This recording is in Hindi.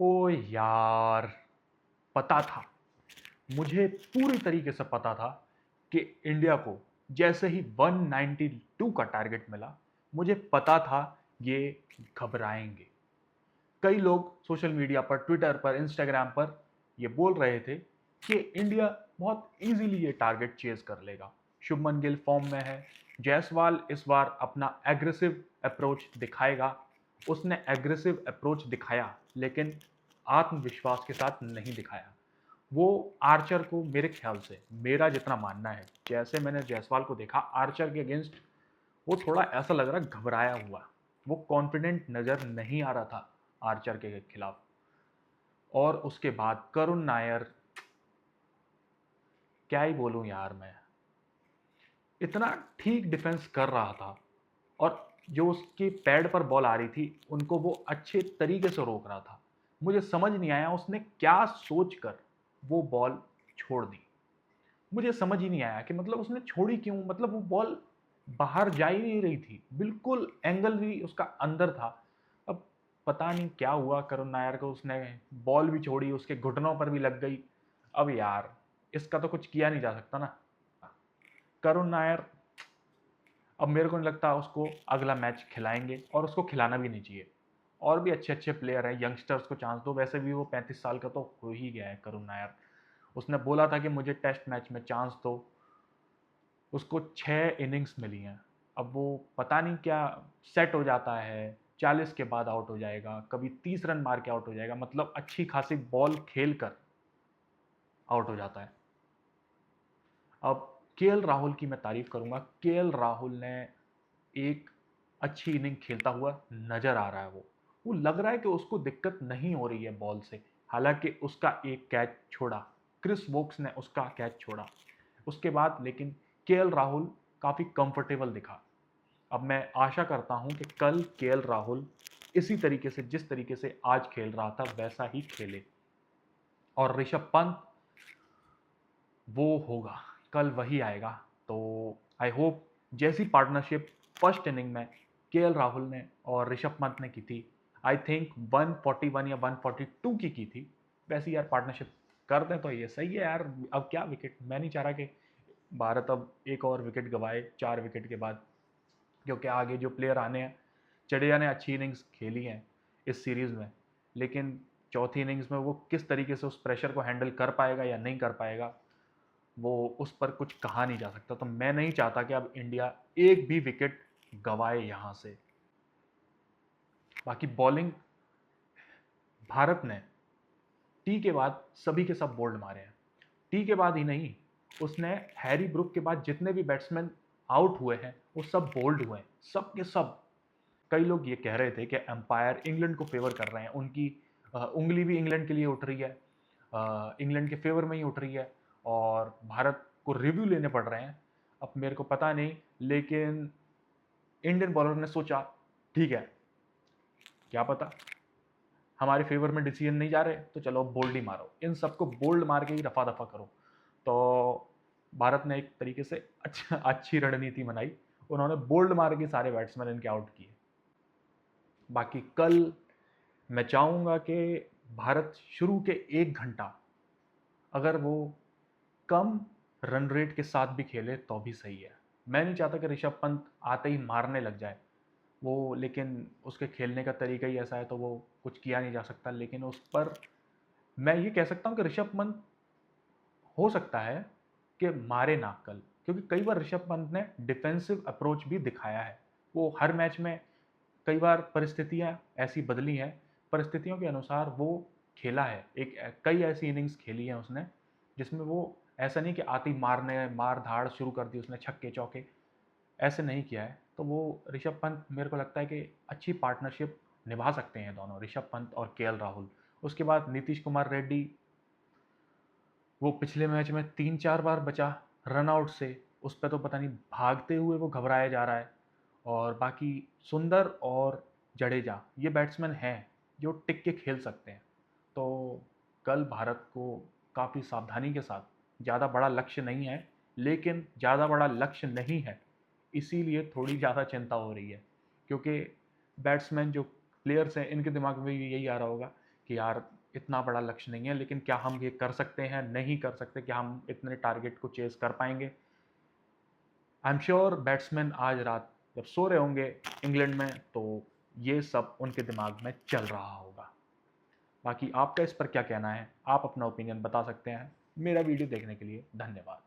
ओ यार, पता था, मुझे पूरी तरीके से पता था कि इंडिया को जैसे ही 192 का टारगेट मिला, मुझे पता था ये घबराएंगे। कई लोग सोशल मीडिया पर, ट्विटर पर, इंस्टाग्राम पर ये बोल रहे थे कि इंडिया बहुत इजीली ये टारगेट चेज कर लेगा। शुभमन गिल फॉर्म में है, जायसवाल इस बार अपना एग्रेसिव अप्रोच दिखाएगा। उसने एग्रेसिव अप्रोच दिखाया, लेकिन आत्मविश्वास के साथ नहीं दिखाया। वो आर्चर को, मेरे ख्याल से, मेरा जितना मानना है, जैसे मैंने जायसवाल को देखा आर्चर के अगेंस्ट, वो थोड़ा ऐसा लग रहा घबराया हुआ। वो कॉन्फिडेंट नजर नहीं आ रहा था आर्चर के खिलाफ। और उसके बाद करुण नायर, क्या ही बोलूं यार, मैं इतना ठीक डिफेंस कर रहा था, और जो उसके पैड पर बॉल आ रही थी उनको वो अच्छे तरीके से रोक रहा था। मुझे समझ नहीं आया उसने क्या सोचकर वो बॉल छोड़ दी। मुझे समझ ही नहीं आया कि मतलब उसने छोड़ी क्यों। मतलब वो बॉल बाहर जा ही नहीं रही थी, बिल्कुल एंगल भी उसका अंदर था। अब पता नहीं क्या हुआ करुण नायर को, उसने बॉल भी छोड़ी, उसके घुटनों पर भी लग गई। अब यार, इसका तो कुछ किया नहीं जा सकता ना। करुण नायर, अब मेरे को नहीं लगता उसको अगला मैच खिलाएंगे, और उसको खिलाना भी नहीं चाहिए। और भी अच्छे अच्छे प्लेयर हैं, यंगस्टर्स को चांस दो। वैसे भी वो 35 साल का तो हो ही गया है करुण नायर। उसने बोला था कि मुझे टेस्ट मैच में चांस दो। उसको 6 इनिंग्स मिली हैं। अब वो पता नहीं क्या सेट हो जाता है, 40 के बाद आउट हो जाएगा, कभी 30 रन मार के आउट हो जाएगा, मतलब अच्छी खासी बॉल खेल कर आउट हो जाता है। अब केएल राहुल की मैं तारीफ करूंगा। केएल राहुल ने एक अच्छी इनिंग खेलता हुआ नजर आ रहा है। वो लग रहा है कि उसको दिक्कत नहीं हो रही है बॉल से। हालांकि उसका एक कैच छोड़ा, क्रिस वोक्स ने उसका कैच छोड़ा, उसके बाद लेकिन केएल राहुल काफी कंफर्टेबल दिखा। अब मैं आशा करता हूं कि कल केएल राहुल इसी तरीके से, जिस तरीके से आज खेल रहा था, वैसा ही खेले। और ऋषभ पंत, वो होगा, कल वही आएगा। तो आई होप जैसी पार्टनरशिप फर्स्ट इनिंग में केएल राहुल ने और ऋषभ पंत ने की थी, आई थिंक 141 या 142 की थी, वैसी यार पार्टनरशिप कर दें तो ये सही है यार। अब क्या विकेट, मैं नहीं चाह रहा कि भारत अब एक और विकेट गवाए 4 विकेट के बाद, क्योंकि आगे जो प्लेयर आने हैं, जडेजा ने अच्छी इनिंग्स खेली हैं इस सीरीज में, लेकिन चौथी इनिंग्स में वो किस तरीके से उस प्रेशर को हैंडल कर पाएगा या नहीं कर पाएगा, वो उस पर कुछ कहा नहीं जा सकता। तो मैं नहीं चाहता कि अब इंडिया एक भी विकेट गवाए यहां से। बाकी बॉलिंग, भारत ने टी के बाद सभी के सब बोल्ड मारे हैं। टी के बाद ही नहीं, उसने हैरी ब्रुक के बाद जितने भी बैट्समैन आउट हुए हैं वो सब बोल्ड हुए हैं, सब के सब। कई लोग ये कह रहे थे कि अंपायर इंग्लैंड को फेवर कर रहे हैं, उनकी उंगली भी इंग्लैंड के लिए उठ रही है, इंग्लैंड के फेवर में ही उठ रही है, और भारत को रिव्यू लेने पड़ रहे हैं। अब मेरे को पता नहीं, लेकिन इंडियन बॉलर ने सोचा ठीक है, क्या पता हमारे फेवर में डिसीजन नहीं जा रहे, तो चलो बोल्ड ही मारो, इन सबको बोल्ड मार के ही रफा दफा करो। तो भारत ने एक तरीके से अच्छी रणनीति बनाई। उन्होंने बोल्ड मार के सारे बैट्समैन इनके आउट किए। बाकी कल मैं चाहूंगा कि भारत शुरू के 1 घंटा अगर वो कम रन रेट के साथ भी खेले तो भी सही है। मैं नहीं चाहता कि ऋषभ पंत आते ही मारने लग जाए वो, लेकिन उसके खेलने का तरीका ही ऐसा है तो वो कुछ किया नहीं जा सकता। लेकिन उस पर मैं ये कह सकता हूँ कि ऋषभ पंत हो सकता है कि मारे ना कल, क्योंकि कई बार ऋषभ पंत ने डिफेंसिव अप्रोच भी दिखाया है। वो हर मैच में, कई बार परिस्थितियां ऐसी बदली हैं, परिस्थितियों के अनुसार वो खेला है। एक कई ऐसी इनिंग्स खेली हैं उसने जिसमें वो ऐसा नहीं कि आती मारने मार धाड़ शुरू कर दी उसने, छक्के चौके, ऐसे नहीं किया है। तो वो ऋषभ पंत, मेरे को लगता है कि अच्छी पार्टनरशिप निभा सकते हैं दोनों, ऋषभ पंत और केएल राहुल। उसके बाद नीतीश कुमार रेड्डी, वो पिछले मैच में 3-4 बार बचा रन आउट से, उस पर तो पता नहीं भागते हुए वो घबराया जा रहा है। और बाकी सुंदर और जडेजा, ये बैट्समैन हैं जो टिक के खेल सकते हैं। तो कल भारत को काफ़ी सावधानी के साथ, ज़्यादा बड़ा लक्ष्य नहीं है, लेकिन ज़्यादा बड़ा लक्ष्य नहीं है इसीलिए थोड़ी ज़्यादा चिंता हो रही है। क्योंकि बैट्समैन जो प्लेयर्स हैं, इनके दिमाग में भी यही आ रहा होगा कि यार इतना बड़ा लक्ष्य नहीं है, लेकिन क्या हम ये कर सकते हैं, नहीं कर सकते, क्या हम इतने टारगेट को चेज़ कर पाएँगे? आई एम श्योर बैट्समैन आज रात जब सो रहे होंगे इंग्लैंड में, तो ये सब उनके दिमाग में चल रहा होगा। बाकी आपका इस पर क्या कहना है? आप अपना ओपिनियन बता सकते हैं। मेरा वीडियो देखने के लिए धन्यवाद।